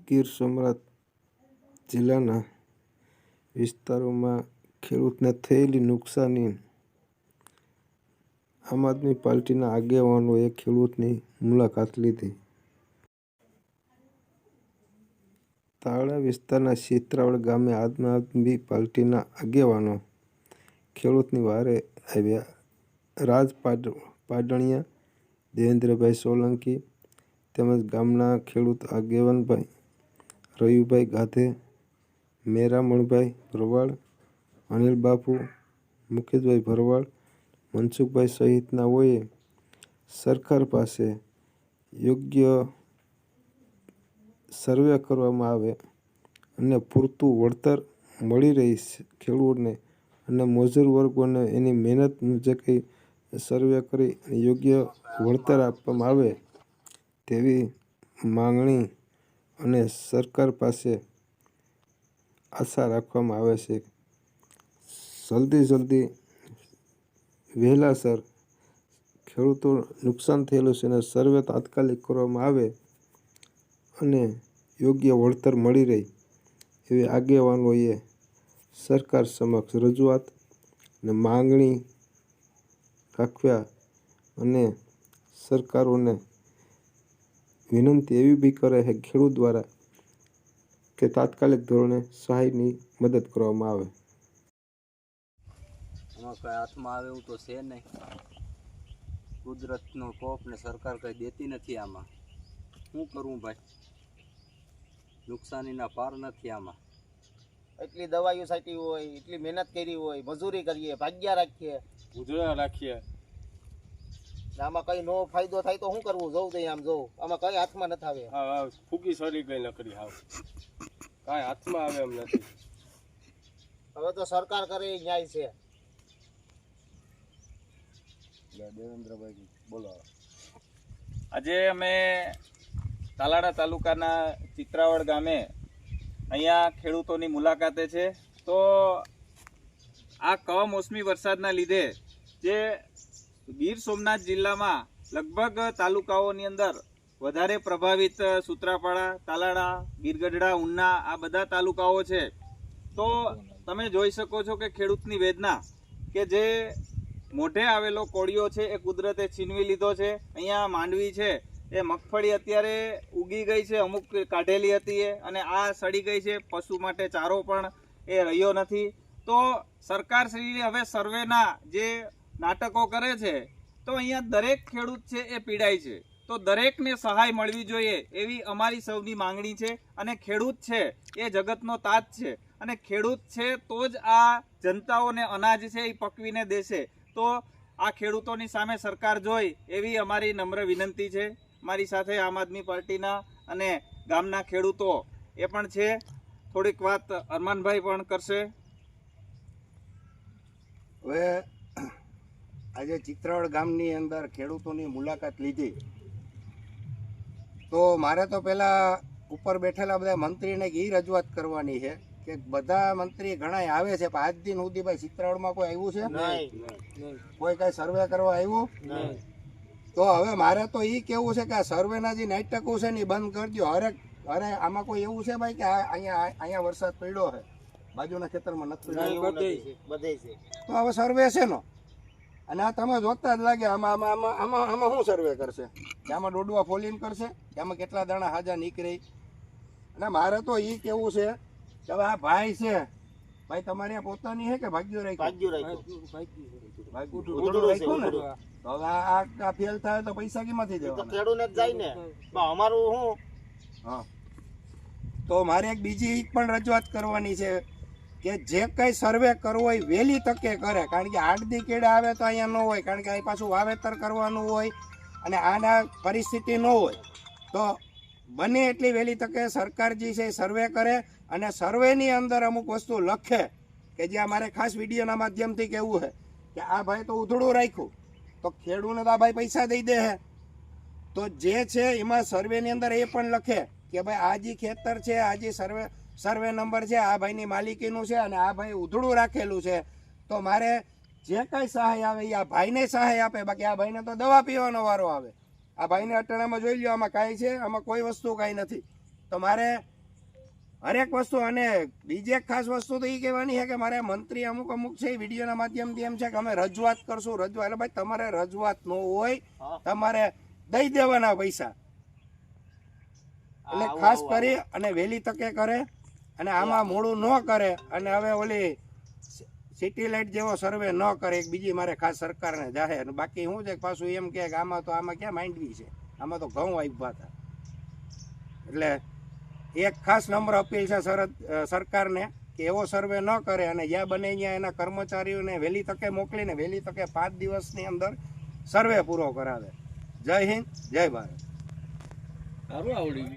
ગીર સોમનાથ જિલ્લાના વિસ્તારોમાં ખેડૂતને થયેલી નુકસાની આમ આદમી પાર્ટીના આગેવાનોએ ખેડૂતની મુલાકાત લીધી। તાળા વિસ્તારના ચિત્રાવડ ગામે આમ આદમી પાર્ટીના આગેવાનો ખેડૂતની વારે આવ્યા। રાજ પાડણિયા, દેવેન્દ્રભાઈ સોલંકી તેમજ ગામના ખેડૂત આગેવાનભાઈ રયુભાઈ ગાધે, મેરામણભાઈ ભરવાડ, અનિલ બાપુ, મુકેશભાઈ ભરવાડ, મનસુખભાઈ સહિતનાઓએ સરકાર પાસે યોગ્ય સર્વે કરવામાં આવે અને પૂરતું વળતર મળી રહી ખેડૂતને અને મજૂર વર્ગોને એની મહેનત મુજબ સર્વે કરી યોગ્ય વળતર આપવામાં આવે તેવી માંગણી અને સરકાર પાસે આશા રાખવામાં આવે છે। જલ્દી વહેલાસર ખેડૂતો નુકસાન થયેલું છે અને સર્વે તાત્કાલિક કરવામાં આવે અને યોગ્ય વળતર મળી રહે એવી આગેવાનોએ સરકાર સમક્ષ રજૂઆત અને માંગણી રાખ્યા અને સરકારોને વિનંતી એવી બી કરે છે ખેડૂત દ્વારા કે તાત્કાલિક ધોરણે સહાયની મદદ કરવામાં આવે। આમાં કંઈ હાથમાં આવે એવું તો છે નહીં। કુદરતનો કોપ ને સરકાર કંઈ દેતી નથી। આમાં શું કરવું ભાઈ? નુકસાનીના પાર નથી આમાં। એટલી દવાઈઓ છાંટી હોય, એટલી મહેનત કરી હોય, મજૂરી કરીએ, ભાગ્યા રાખીએ, ઉજળા રાખીએ, આમાં કઈ નો ફાયદો થાય તો શું કરવું? જોઉં તો આમ જોઉં, આમાં કઈ હાથમાં નથી આવે। હા ફૂકી સડી ગઈ નકરી, હાવ કાંઈ હાથમાં આવે એમ નથી। હવે તો સરકાર કરે એ ન્યાય છે। દેવેન્દ્રભાઈ બોલો। આજે અમે તાલાડા તાલુકાના ચિત્રાવડ ગામે અહીંયા ખેડૂતોની મુલાકાતે છે। તો આ કમોસમી વરસાદના લીધે જે ગીર સોમનાથ જિલ્લામાં લગભગ તાલુકાઓની અંદર વધારે પ્રભાવિત સૂત્રાપાડા, તાલાડા, ગીરગઢડા, ઉના આ બધા તાલુકાઓ છે। તો તમે જોઈ શકો છો કે ખેડૂતની વેદના કે જે મોઢે આવેલો કોળિયો છે એ કુદરતે છીનવી લીધો છે। અહીંયા માંડવી છે એ મગફળી અત્યારે ઉગી ગઈ છે, અમુક કાઢેલી હતી અને આ સડી ગઈ છે। પશુ માટે ચારો પણ એ રહ્યો નથી। તો સરકારશ્રી હવે સર્વેના જે નાટકો કરે છે તો અહીંયા દરેક ખેડૂત છે એ પીડાય છે। તો દરેકને સહાય મળવી જોઈએ એવી અમારી સૌની માંગણી છે। અને ખેડૂત છે એ જગતનો તાજ છે અને ખેડૂત છે તો જ આ જનતાઓને અનાજ છે એ પકવીને દેશે। તો આ ખેડૂતોની સામે સરકાર જોઈ એવી અમારી નમ્ર વિનંતી છે। મારી સાથે આમ આદમી પાર્ટીના અને ગામના ખેડૂતો એ પણ છે। થોડીક વાત અરમાનભાઈ પણ કરશે। હવે આજે ચિત્રાવડ ગામની અંદર ખેડૂતોની મુલાકાત લીધી તો મારે તો પહેલાં ઉપર બેઠેલા બધા મંત્રીને એ રજૂઆત કરવાની છે કે બધા મંત્રી ઘણા આવે છે પણ આજ દિન સુધી ભાઈ ચિત્રાવડમાં કોઈ આવ્યું છે? કોઈ કાંઈ સર્વે કરવા આવ્યું? તો હવે મારે તો એ કેવું છે કે આ સર્વેના જે નાટકો છે ને એ બંધ કરી દો। અરે આમાં કોઈ એવું છે ભાઈ કે અહીંયા વરસાદ પડ્યો છે, બાજુના ખેતરમાં નથી પડ્યો, તો હવે સર્વે છે નો? અને આ તમે જોતા જ લાગે આમાં શું સર્વે કરશે? કે આમાં ડોડવા ફોલીને કરશે? કે આમાં કેટલા દાણા હાજા નીકળે? અને મારે તો એ કેવું છે કે હવે આ ભાઈ છે, ભાઈ તમારે પોતાની છે કે ભાગ્યો રાખ્યું? ને તો હવે આ ફેલ થાય તો પૈસા કેમાંથી દેવાના? ખેડૂતને જ જાય ને, અમારું શું? હા, તો મારે એક બીજી પણ રજૂઆત કરવાની છે કે જે કંઈ સર્વે કરવો હોય વહેલી તકે કરે, કારણ કે આડદી કેળે આવે તો અહીંયા ન હોય, કારણ કે અહીં પાછું વાવેતર કરવાનું હોય અને આના પરિસ્થિતિ ન હોય। તો બને એટલી વહેલી તકે સરકાર જે છે એ સર્વે કરે અને સર્વેની અંદર અમુક વસ્તુ લખે કે જે અમારે ખાસ વિડીયોના માધ્યમથી કહેવું છે કે આ ભાઈ તો ઉધડું રાખ્યું તો ખેડૂતને તો આ ભાઈ પૈસા દઈ દે છે। તો જે છે એમાં સર્વેની અંદર એ પણ લખે કે ભાઈ આ જે ખેતર છે, આ જે સર્વે નંબર છે, આ ભાઈની માલિકીનું છે અને આ ભાઈ ઉધડું રાખેલું છે। તો મારે જે કાંઈ સહાય આવે એ આ ભાઈને સહાય આપે, બાકી આ ભાઈને તો દવા પીવાનો વારો આવે। આ ભાઈને અટાણામાં જોઈ લ્યો, આમાં કાંઈ છે? આમાં કોઈ વસ્તુ કાંઈ નથી। તો મારે હરેક વસ્તુ. અને બીજી એક ખાસ વસ્તુ તો એ કહેવાની છે કે મારે મંત્રી અમુક છે એ વિડીયોના માધ્યમથી એમ છે કે અમે રજૂઆત કરશું. એટલે ભાઈ તમારે રજૂઆત ન હોય, તમારે દઈ દેવાના પૈસા. એટલે ખાસ કરી અને વહેલી તકે કરે અને આમાં મોડું ન કરે. અને હવે ઓલી સિટી લાઇટ જેવો સર્વે ન કરે. એક બીજી મારે ખાસ સરકારને જાહેર. બાકી શું છે પાછું એમ કે આમાં ક્યાં માંડવી છે, આમાં તો ઘઉં આવ્યા હતા. એટલે એક ખાસ નમ્ર અપીલ છે સરકારને કે એવો સર્વે ન કરે અને જ્યાં બને ત્યાં એના કર્મચારીઓને વહેલી તકે મોકલીને વહેલી તકે 5 દિવસની અંદર સર્વે પૂરો કરાવે. જય હિન્દ, જય ભારત. સારું આવડી